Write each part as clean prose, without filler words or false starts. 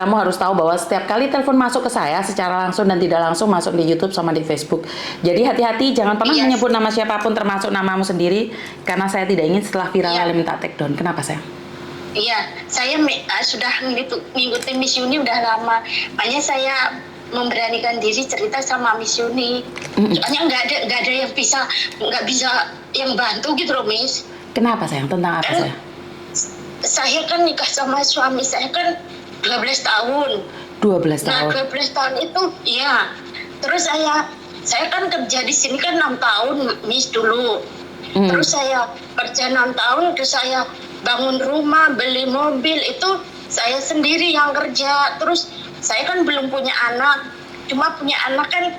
Kamu harus tahu bahwa setiap kali telepon masuk ke saya secara langsung dan tidak langsung masuk di YouTube sama di Facebook. Jadi hati-hati, jangan pernah Iya, menyebut nama siapapun termasuk namamu sendiri karena saya tidak ingin setelah viral iya, lalu minta take down. Kenapa sayang? iya. Saya sudah ngikutin Miss Yuni udah lama. Makanya saya memberanikan diri cerita sama Miss Yuni. Soalnya nggak ada yang nggak bisa yang bantu gitu loh, Miss. Kenapa sayang? Tentang apa Kan sayang? saya kan nikah sama suami saya kan 12 tahun. 12 Nah, tahun. 12 tahun itu, iya. Terus saya kan kerja di sini kan 6 tahun, Miss, dulu. Terus saya kerja 6 tahun, terus saya bangun rumah, beli mobil, itu saya sendiri yang kerja. Terus saya kan belum punya anak, cuma punya anak kan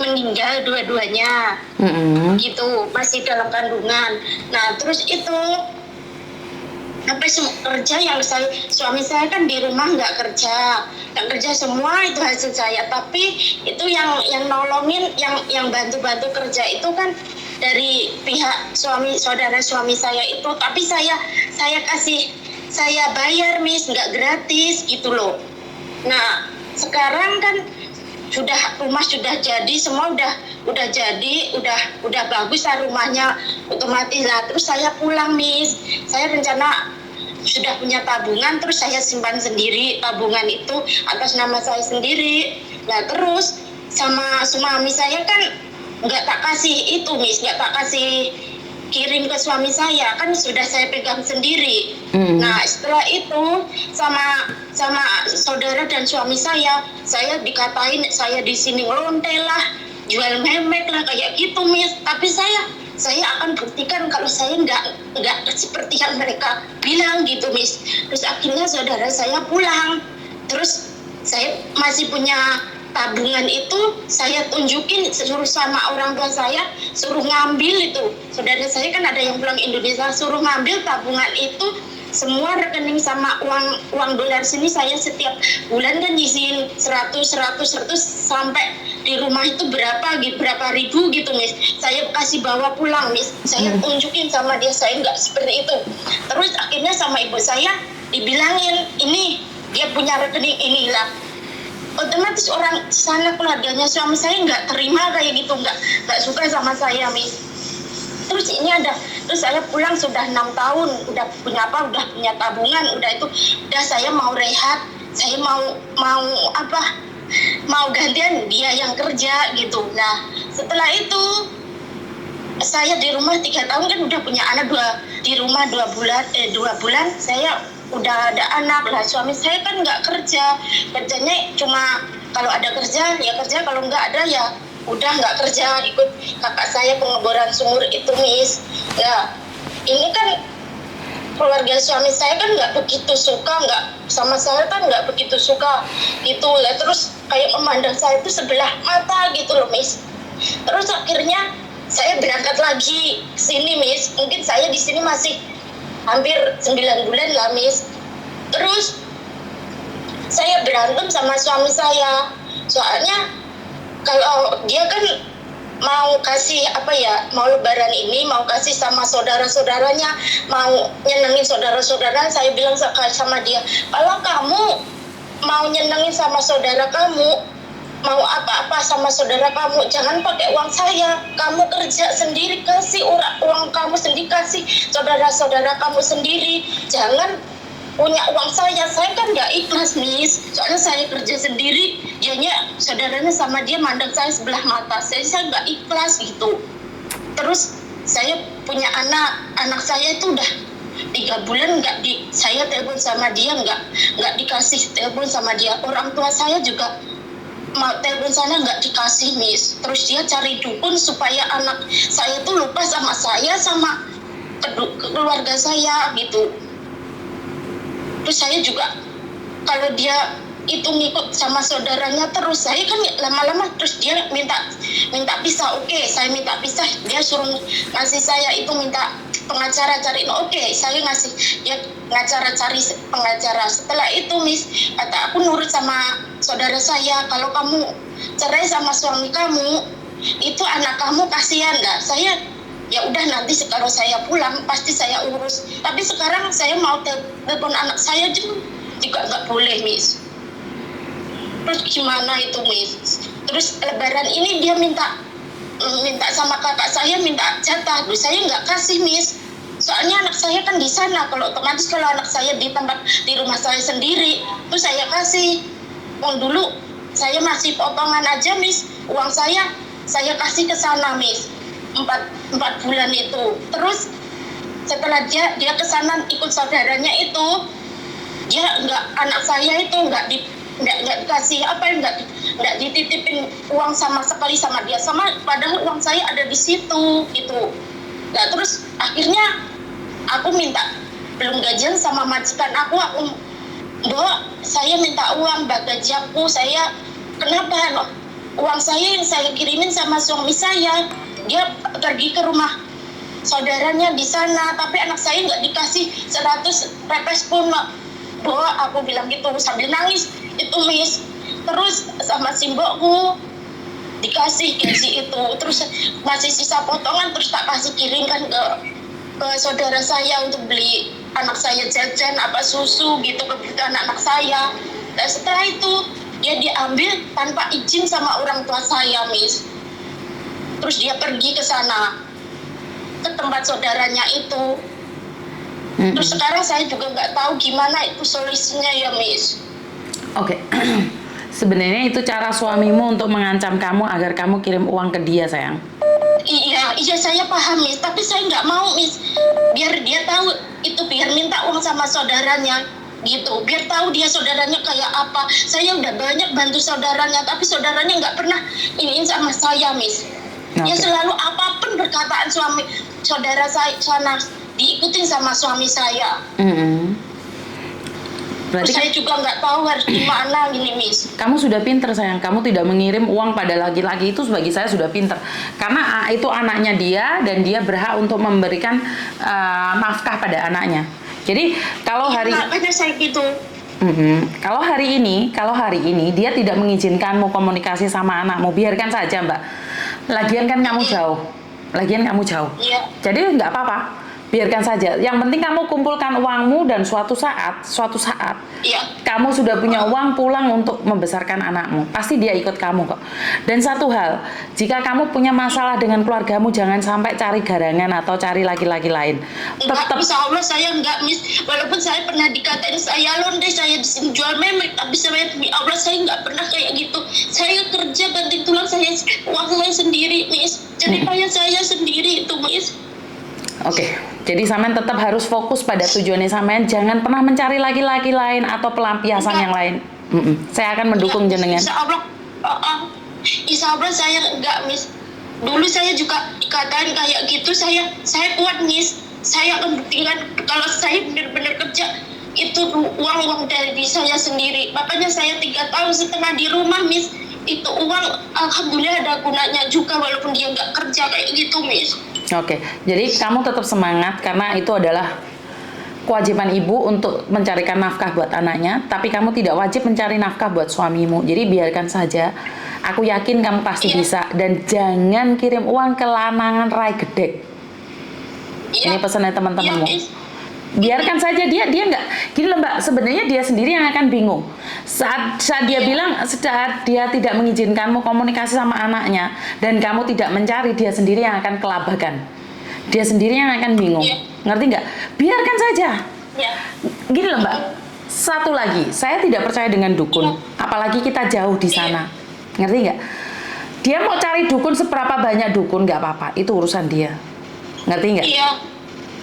meninggal dua-duanya, gitu, masih dalam kandungan. Nah, terus itu sampai kerja yang suami saya kan di rumah nggak kerja semua itu hasil saya, tapi itu yang nolongin yang bantu kerja itu kan dari pihak saudara suami saya itu, tapi saya bayar, Miss, nggak gratis gitu loh. Nah, sekarang kan rumah sudah jadi, semua udah jadi, udah bagus lah rumahnya, otomatis lah. Terus saya pulang, Miss. Saya rencana sudah punya tabungan, terus saya simpan sendiri tabungan itu atas nama saya sendiri. Nah, terus sama suami saya kan nggak tak kasih itu, Miss, nggak tak kasih kirim ke suami saya, kan sudah saya pegang sendiri. Nah, setelah itu sama saudara dan suami saya dikatain saya di sini ngelonte lah, jual memek lah, kayak gitu, Miss. Tapi saya akan buktikan kalau saya nggak seperti yang mereka bilang gitu, Miss. Terus akhirnya saudara saya pulang, terus saya masih punya tabungan itu, saya tunjukin, suruh sama orang tua saya, suruh ngambil itu. Saudara saya kan ada yang pulang Indonesia, suruh ngambil tabungan itu, semua rekening sama uang dolar sini saya setiap bulan kan isiin 100 sampai di rumah itu berapa ribu gitu, Miss. Saya kasih bawa pulang, Miss. Saya tunjukin sama dia, saya nggak seperti itu. Terus akhirnya sama ibu saya dibilangin, ini dia punya rekening inilah. Otomatis orang sana keluarganya suami saya nggak terima kayak gitu, nggak suka sama saya, Miss. Terus terus saya pulang sudah 6 tahun, udah punya tabungan, udah saya mau rehat, saya mau gantian dia yang kerja gitu. Nah, setelah itu saya di rumah 3 tahun kan udah punya anak di rumah 2 bulan saya udah ada anak lah. Suami saya kan nggak kerjanya cuma kalau ada kerja ya kerja, kalau nggak ada ya udah nggak kerja, ikut kakak saya pengeboran sumur itu, Miss. Ya, ini kan keluarga suami saya kan nggak begitu suka, nggak sama saya kan nggak begitu suka gitu lah. Terus kayak memandang saya itu sebelah mata gitu loh, Miss. Terus akhirnya saya berangkat lagi ke sini, Miss. Mungkin saya di sini masih hampir 9 bulan lah, Miss. Terus saya berantem sama suami saya, soalnya kalau dia kan mau kasih mau lebaran ini mau kasih sama saudara-saudaranya, mau nyenengin saudara-saudara. Saya bilang sama dia, kalau kamu mau nyenengin sama saudara kamu, mau apa-apa sama saudara kamu, jangan pakai uang saya. Kamu kerja sendiri, kasih uang kamu sendiri, kasih saudara-saudara kamu sendiri, jangan punya uang saya kan nggak ikhlas, Miss. Soalnya saya kerja sendiri, dianya saudaranya sama dia mandang saya sebelah mata, saya nggak ikhlas gitu. Terus saya punya anak saya itu udah 3 bulan saya telepon sama dia, nggak dikasih telepon sama dia. Orang tua saya juga mau telepon sana nggak dikasih, Miss. Terus dia cari dukun supaya anak saya tuh lupa sama saya, sama keluarga saya gitu. Terus saya juga kalau dia itu ngikut sama saudaranya terus, saya kan lama-lama terus dia minta pisah. Oke, saya minta pisah, dia suruh ngasih saya itu, minta pengacara cariin. Oke, saya ngasih dia pengacara, cari pengacara. Setelah itu, Miss, kata aku nurut sama saudara saya, kalau kamu cerai sama suami kamu, itu anak kamu kasihan lah. Saya ya udah, nanti kalau saya pulang pasti saya urus. Tapi sekarang saya mau telepon anak saya juga nggak boleh, Miss. Terus gimana itu, Miss? Terus lebaran ini dia minta sama kakak saya, minta jatah. Duh, saya nggak kasih, Miss. Soalnya anak saya kan di sana. Kalau otomatis kalau anak saya di rumah saya sendiri, itu saya kasih. Uang dulu saya masih potongan aja, Miss. Uang saya kasih ke sana, Miss. 4 bulan itu. Terus setelah dia ke sana ikut saudaranya itu, dia anak saya itu nggak dikasih nggak dititipin uang sama sekali sama dia, padahal uang saya ada di situ gitu. Nah terus akhirnya aku minta, belum gajian sama majikan aku Mbak, saya minta uang bak gaji aku, saya kenapa uang saya yang saya kirimin sama suami saya, dia pergi ke rumah saudaranya di sana, tapi anak saya nggak dikasih 100 pepes pun, Mbak, aku bilang gitu sambil nangis itu, Miss. Terus sama simbokku dikasih gaji itu, terus masih sisa potongan, terus tak kasih kirimkan ke saudara saya untuk beli anak saya jajan apa susu gitu, kebutuhan anak saya. Dan setelah itu dia diambil tanpa izin sama orang tua saya, Miss. Terus dia pergi ke sana, ke tempat saudaranya itu. Terus sekarang saya juga nggak tahu gimana itu solusinya ya, Miss. Oke. Sebenarnya itu cara suamimu untuk mengancam kamu agar kamu kirim uang ke dia, sayang. Iya saya paham, Miss. Tapi saya nggak mau, Miss. Biar dia tahu itu, biar minta uang sama saudaranya gitu. Biar tahu dia saudaranya kayak apa. Saya udah banyak bantu saudaranya, tapi saudaranya nggak pernah iniin sama saya, Miss. Okay. Dia selalu apapun perkataan saudara saya sana diikutin sama suami saya. Berarti saya juga nggak tahu harus gimana gini, Miss. Kamu sudah pinter, sayang. Kamu tidak mengirim uang pada laki-laki, itu bagi saya sudah pinter. Karena itu anaknya dia dan dia berhak untuk memberikan nafkah pada anaknya. Jadi kalau makanya saya gitu. Kalau hari ini dia tidak mengizinkanmu komunikasi sama anakmu, biarkan saja, Mbak. Lagian kan kamu jauh. Iya. Jadi nggak apa-apa. Biarkan saja. Yang penting kamu kumpulkan uangmu dan suatu saat iya, kamu sudah punya uang pulang untuk membesarkan anakmu. Pasti dia ikut kamu kok. Dan satu hal, jika kamu punya masalah dengan keluargamu, jangan sampai cari garangan atau cari laki-laki lain. Tetap. Insya Allah saya enggak, Miss. Walaupun saya pernah dikatain saya londe, saya di sini jual memek, tapi saya demi Allah saya nggak pernah kayak gitu. Saya kerja banting tulang, uang saya sendiri, Miss. Jadi payah saya sendiri itu, Miss. Oke, jadi sampean tetap harus fokus pada tujuannya sampean, jangan pernah mencari laki-laki lain atau pelampiasan yang lain. Saya akan mendukung jenengan. Insya Allah saya enggak, Miss. Dulu saya juga dikatain kayak gitu, saya kuat, Miss. Saya akan buktikan kalau saya benar-benar kerja itu uang dari saya sendiri. Makanya saya 3,5 tahun di rumah, Miss. Itu uang alhamdulillah ada gunanya juga walaupun dia nggak kerja kayak gitu, Miss. Oke, jadi kamu tetap semangat karena itu adalah kewajiban ibu untuk mencarikan nafkah buat anaknya, tapi kamu tidak wajib mencari nafkah buat suamimu. Jadi biarkan saja. Aku yakin kamu pasti bisa, dan jangan kirim uang ke lanangan rai gedek. Ini pesannya teman-temanmu. Biarkan saja dia nggak gini loh, Mbak, sebenarnya dia sendiri yang akan bingung saat dia bilang, saat dia tidak mengizinkanmu komunikasi sama anaknya dan kamu tidak mencari, dia sendiri yang akan kelabakan, dia sendiri yang akan bingung. Ngerti nggak? Biarkan saja. Gini loh, Mbak, satu lagi, saya tidak percaya dengan dukun, apalagi kita jauh di sana. Ngerti nggak? Dia mau cari dukun seberapa banyak dukun nggak apa-apa, itu urusan dia. Ngerti nggak?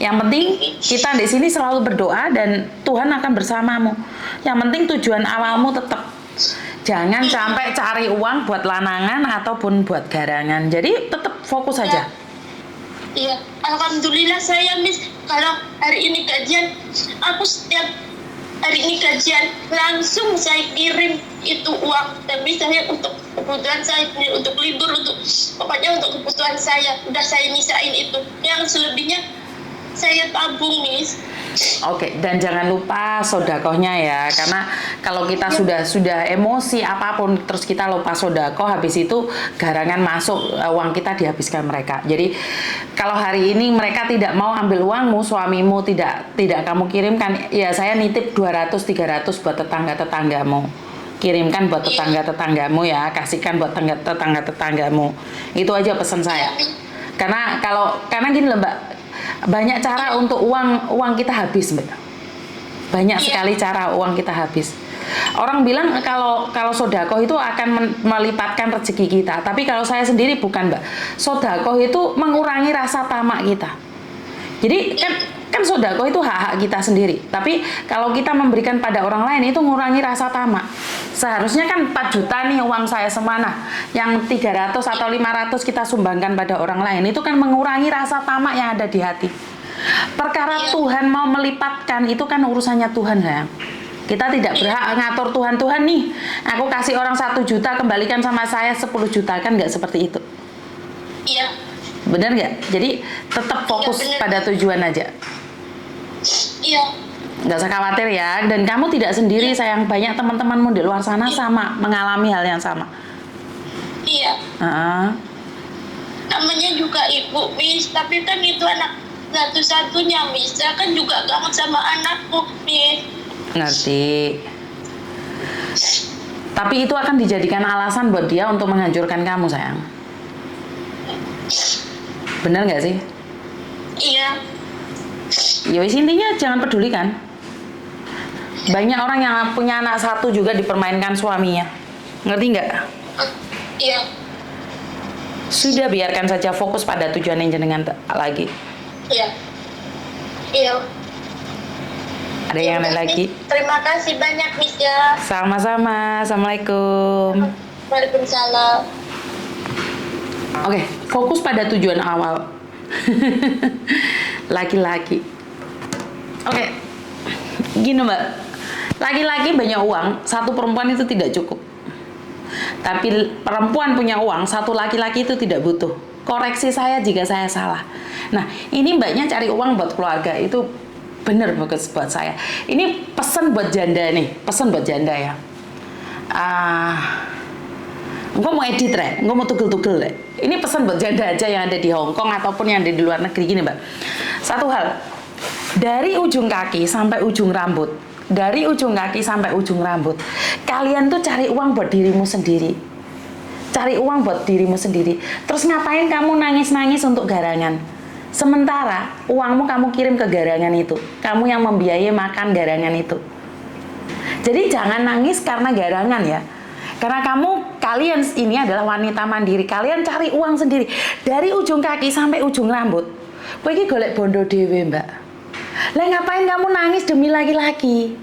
Yang penting kita di sini selalu berdoa dan Tuhan akan bersamamu. Yang penting tujuan awalmu tetap. Jangan sampai cari uang buat lanangan ataupun buat garangan. Jadi tetap fokus saja. Iya, alhamdulillah saya, Miss. Kalau hari ini gajian, aku setiap hari ini gajian langsung saya kirim itu uang. Tapi saya untuk kebutuhan saya, untuk libur, pokoknya untuk kebutuhan saya. Udah saya misahin itu. Yang selebihnya saya tabung, Miss. Oke, dan jangan lupa sodakohnya ya, karena kalau kita sudah emosi apapun terus kita lupa sodakoh, habis itu garangan masuk, uang kita dihabiskan mereka. Jadi kalau hari ini mereka tidak mau ambil uangmu, suamimu tidak kamu kirimkan, ya saya nitip 200-300 buat tetangga-tetanggamu. Kirimkan buat tetangga-tetanggamu ya, kasihkan buat tetangga-tetanggamu. Itu aja pesan saya. Karena gini loh Mbak, banyak cara untuk uang kita habis Mbak. Banyak sekali cara uang kita habis. Orang bilang kalau sodakoh itu akan melipatkan rezeki kita, tapi kalau saya sendiri bukan Mbak. Sodakoh itu mengurangi rasa tamak kita. Jadi kan sodakoh itu hak-hak kita sendiri. Tapi kalau kita memberikan pada orang lain itu mengurangi rasa tamak. Seharusnya kan 4 juta nih uang saya semana, yang 300 atau 500 kita sumbangkan pada orang lain, itu kan mengurangi rasa tamak yang ada di hati. Perkara Tuhan mau melipatkan itu kan urusannya Tuhan sayang. Kita tidak berhak ngatur Tuhan nih. Aku kasih orang 1 juta kembalikan sama saya 10 juta, kan nggak seperti itu. Iya. Benar nggak? Jadi tetap fokus pada tujuan aja. Iya. Nggak usah khawatir ya. Dan kamu tidak sendiri sayang, banyak teman-temanmu di luar sana sama mengalami hal yang sama. Iya. Namanya juga ibu, Miss. Tapi kan itu anak satu-satunya, Miss. Saya kan juga kangen sama anakku, Miss. Ngerti. Tapi itu akan dijadikan alasan buat dia untuk menghancurkan kamu sayang. Benar nggak sih? Iya. Ya wis, intinya jangan pedulikan. Banyak orang yang punya anak satu juga dipermainkan suaminya. Ngerti nggak? Iya. Sudah, biarkan saja, fokus pada tujuan yang jenengan lagi. Iya. Iya. Ada yang lain lagi? Terima kasih banyak, Miss ya. Sama-sama. Assalamualaikum. Waalaikumsalam. Oke, fokus pada tujuan awal. Laki-laki. Oke, gini Mbak. Laki-laki banyak uang, satu perempuan itu tidak cukup. Tapi perempuan punya uang, satu laki-laki itu tidak butuh. Koreksi saya jika saya salah. Nah, ini Mbaknya cari uang buat keluarga, itu bener bagus buat saya. Ini pesan buat janda nih, pesan buat janda ya. Engkau mau edit re, engkau mau tugel-tugel re. Ini pesan buat janda aja yang ada di Hong Kong ataupun yang ada di luar negeri gini Mbak. Satu hal, dari ujung kaki sampai ujung rambut, dari ujung kaki sampai ujung rambut, kalian tuh cari uang buat dirimu sendiri. Cari uang buat dirimu sendiri. Terus ngapain kamu nangis-nangis untuk garangan? Sementara uangmu kamu kirim ke garangan itu. Kamu yang membiayai makan garangan itu. Jadi jangan nangis karena garangan ya. Karena kalian ini adalah wanita mandiri. Kalian cari uang sendiri. Dari ujung kaki sampai ujung rambut. Kowe iki golek bondo dhewe, Mbak. Lah ngapain kamu nangis demi laki-laki?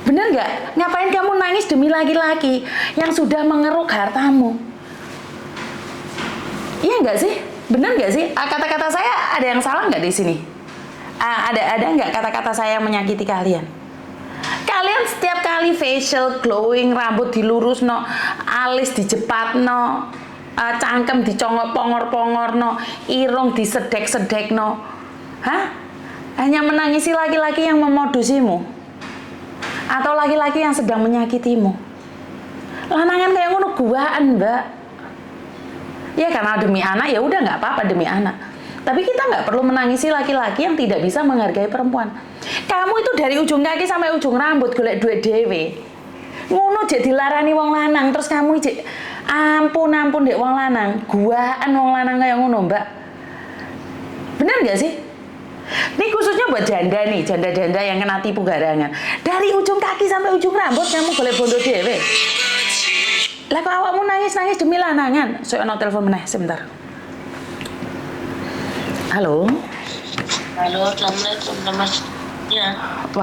Bener nggak? Ngapain kamu nangis demi laki-laki yang sudah mengeruk hartamu? Iya nggak sih? Bener nggak sih? Kata-kata saya ada yang salah nggak di sini? Ada nggak kata-kata saya yang menyakiti kalian? Kalian setiap kali facial glowing, rambut dilurus no, alis dijepat no, cangkem dicongok pongor-pongor no, irung disedek-sedek no, hanya menangisi laki-laki yang memodusimu atau laki-laki yang sedang menyakitimu. Lanangan kayak ngono guaan Mbak. Ya karena demi anak ya udah nggak apa-apa demi anak. Tapi kita nggak perlu menangisi laki-laki yang tidak bisa menghargai perempuan. Kamu itu dari ujung kaki sampai ujung rambut golek duit dewe. Ngono jek dilarani wong lanang terus kamu jek ampun dek wong lanang. Guaan wong lanang kayak ngono, Mbak. Bener nggak sih? Ini khususnya buat janda nih, janda-janda yang kena tipu garangan. Dari ujung kaki sampai ujung rambut kamu golek bondo dewe. Lah kok awakmu nangis-nangis demi lanangan? Saya ono telepon meneh sebentar. Halo. Halo, assalamualaikum Mas. Ya.